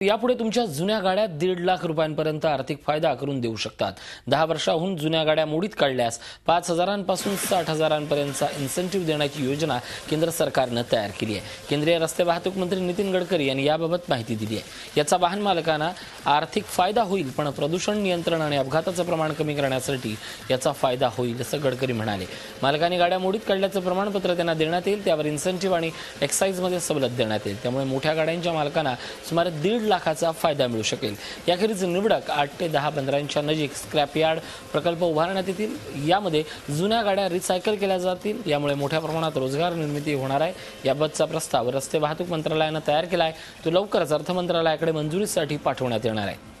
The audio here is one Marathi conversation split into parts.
यापुढे तुमच्या जुन्या गाड्या 1.5 लाख रुपयांपर्यंत आर्थिक फायदा करून देऊ शकतात। 10 वर्षांहून जुन्या गाड्या मोडीत काढल्यास 5,000 पासून 60,000 पर्यंतचा इन्सेंटिव्ह देण्याची योजना केंद्र सरकारने तयार केली आहे। केंद्रीय रस्ते वाहतूक मंत्री नितीन गडकरी यांनी याबाबत माहिती दिली आहे। याचा वाहन मालकांना आर्थिक फायदा होईल, पण प्रदूषण नियंत्रण आणि अपघाताचे प्रमाण कमी करण्यासाठी याचा फायदा होईल असं गडकरी म्हणाले। मालकांनी गाड्या मोडीत काढल्याचे प्रमाणपत्र त्यांना देण्यात येईल, त्यावर इन्सेंटिव्ह आणि एक्साइजमध्ये सवलत देण्यात येईल। त्यामुळे मोठ्या गाड्यांच्या मालकांना सुमारे 1.5 लाखाचा फायदा मिळू शकेल। याखेरीज निवडक 8 ते 10 बंदरांच्या नजीक स्क्रॅप यार्ड प्रकल्प उभारण्यात येतील। यामध्ये जुन्या गाड्या रिसायकल केल्या जातील। यामुळे मोठ्या प्रमाणात रोजगार निर्मिती होणार आहे। याबाबतचा प्रस्ताव रस्ते वाहतूक मंत्रालयाने तयार केला आहे। तो लवकरच अर्थ मंत्रालयाकडे मंजुरीसाठी पाठवण्यात येणार आहे।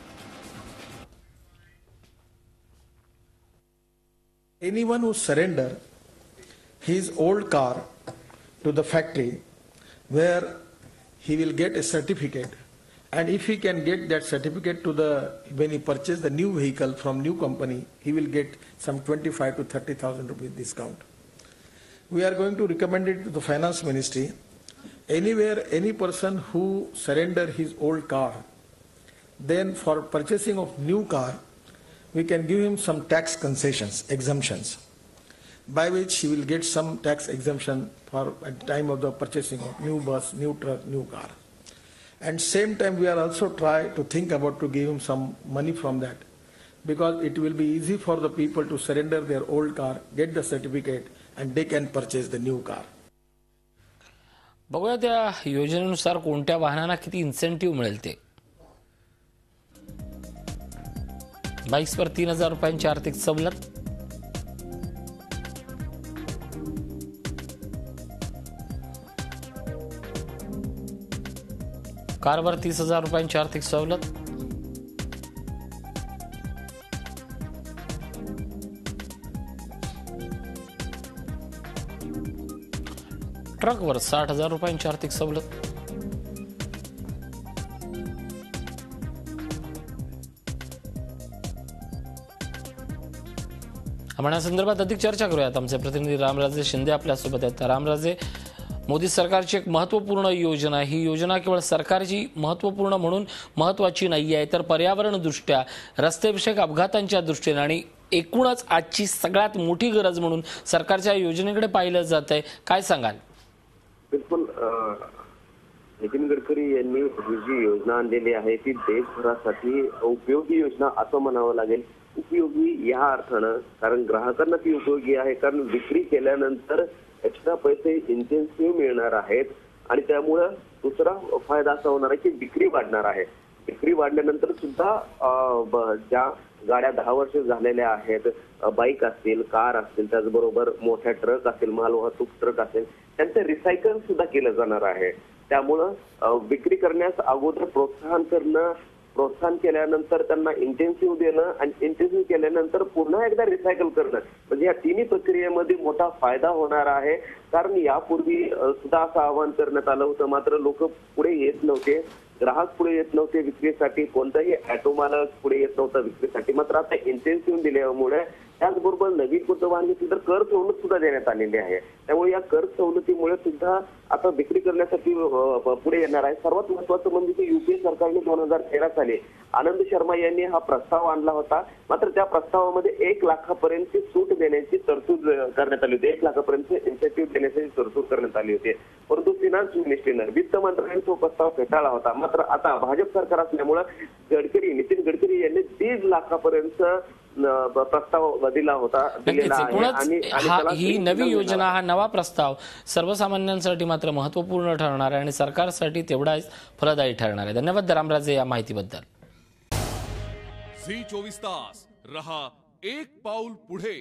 Anyone who surrender his old car to the factory where he will get a certificate, and if he can get that certificate to when he purchase the new vehicle from new company, he will get some 25 to 30,000 rupees discount. We are going to recommend it to the finance ministry. Anywhere any person who surrender his old car, then for purchasing of new car, we can give him some tax concessions, exemptions, by which he will get some tax exemption for at the time of the purchasing of new bus, new truck, new car. And same time we are also try to think about to give him some money from that, because it will be easy for the people to surrender their old car, get the certificate, and they can purchase the new car. बघूया त्या योजनेनुसार कोणत्या वाहनांना किती इन्सेंटिव्ह मिळेल ते। बाईक्सवर 3,000 रुपयांची आर्थिक सवलत, कारवर 30,000 रुपयांची आर्थिक सवलत, ट्रकवर 60,000 रुपयांची आर्थिक सवलत। आपण या संदर्भात अधिक चर्चा करूयात। आमचे प्रतिनिधी रामराजे शिंदे आपल्यासोबत आहेत। रामराजे, मोदी सरकारची एक महत्त्वपूर्ण योजना, ही योजना केवळ सरकारची महत्त्वपूर्ण म्हणून महत्त्वाची नाही आहे, तर पर्यावरण दृष्ट्या, रस्तेविषयक अपघातांच्या दृष्टीने आणि एकूणच आजची सगळ्यात मोठी गरज म्हणून सरकारच्या योजनेकडे पाहिलं जात आहे। काय सांगाल? बिलकुल, नितीन गडकरी यांनी ही जी योजना आणलेली आहे ती देशभरासाठी उपयोगी योजना असं म्हणावं लागेल। उपयोगी या अर्थानं कारण ग्राहकांना ती उपयोगी आहे, कारण विक्री केल्यानंतर एक्स्ट्रा पैसे इन्सेंटिव्ह मिळणार आहेत आणि त्यामुळे दुसरा फायदा असा होणार आहे की विक्री वाढणार आहे। विक्री वाढल्यानंतर सुद्धा ज्या गाड्या 10 वर्ष झालेल्या आहेत, बाईक असतील, कार असतील, त्याचबरोबर मोठ्या ट्रक असतील, मालवाहतूक ट्रक असेल, त्यांचं रिसायकल सुद्धा केलं जाणार आहे। त्यामुळं विक्री करण्यास अगोदर प्रोत्साहन केल्यानंतर त्यांना इंटेन्सिव्ह देणं आणि इंटेन्सिव्ह केल्यानंतर पुन्हा एकदा रिसायकल करणं, म्हणजे या तिन्ही प्रक्रियेमध्ये मोठा फायदा होणार आहे। कारण यापूर्वी सुद्धा असं आवाहन करण्यात आलं होतं, मात्र लोक पुढे येत नव्हते, ग्राहक पुढे येत नव्हते विक्रीसाठी, कोणताही ऑटो मालक पुढे येत नव्हता विक्रीसाठी। मात्र आता इंटेन्सिव्ह दिल्यामुळे, त्याचबरोबर नवीन कोणतं वाहन घेतलं तर कर सवलत सुद्धा देण्यात आलेली आहे। त्यामुळे या कर सवलतीमुळे सुद्धा आता विक्री करण्यासाठी पुढे येणार आहे। सर्वात महत्वाचं म्हणजे की युपीए सरकारने 2013 साली आनंद शर्मा यांनी हा प्रस्ताव आणला होता, मात्र त्या प्रस्तावामध्ये 1 लाखापर्यंतची सूट देण्याची तरतूद करण्यात आली होती, 1 लाखापर्यंत इन्सेंटिव्ह देण्याची तरतूद करण्यात आली होती। परंतु फायनान्स मिनिस्ट्रीने, वित्त मंत्र्यांनी तो प्रस्ताव फेटाळला होता। मात्र आता भाजप सरकार असल्यामुळे नितीन गडकरी यांनी 1.5 लाखापर्यंत प्रस्ताव दिला होता, दिलेला आहे। आणि ही नवी योजना, हा नवा प्रस्ताव सर्वसामान्यांसाठी मात्र महत्त्वपूर्ण ठरणार आहे आणि सरकारसाठी तेवढाच फलदायी ठरणार आहे। धन्यवाद रामराजे या माहितीबद्दल। झी 24 तास रहा एक पाऊल पुढे।